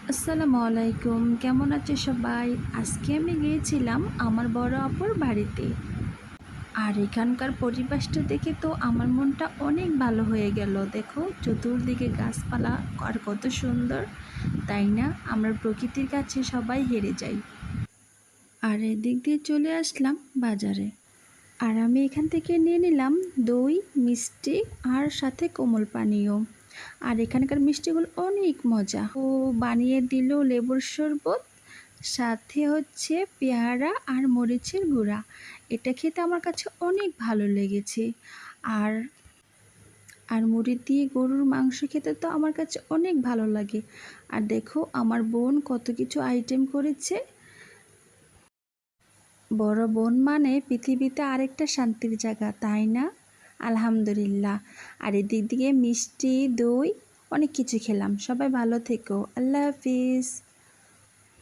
আসসালামু আলাইকুম, কেমন আছে সবাই? আজকে আমি গিয়েছিলাম আমার বড় আপুর বাড়িতে। আর এখানকার পরিবেশটা দেখে তো আমার মনটা অনেক ভালো হয়ে গেল। দেখো চতুর্দিকে গাছপালা আর কত সুন্দর, তাই না? আমরা প্রকৃতির কাছে সবাই হেরে যাই। আর এদিক দিয়ে চলে আসলাম বাজারে। আর আমি এখান থেকে নিয়ে নিলাম দই, মিষ্টি আর সাথে কোমল পানীয়। আর এখানকার মিষ্টিগুলো অনেক মজা। ও বানিয়ে দিল লেবুর শরবত, সাথে হচ্ছে পেয়ারা আর মরিচের গুঁড়া। এটা খেতে আমার কাছে অনেক ভালো লেগেছে। আর আর মুড়ি দিয়ে গরুর মাংস খেতে তো আমার কাছে অনেক ভালো লাগে। আর দেখো আমার বোন কত কিছু আইটেম করেছে। বড় বোন মানে পৃথিবীতে আরেকটা শান্তির জায়গা, তাই না? আলহামদুলিল্লাহ। আর এদিক দিয়ে মিষ্টি, দই, অনেক কিছু খেলাম। সবাই ভালো থেকো। আল্লাহ হাফিজ।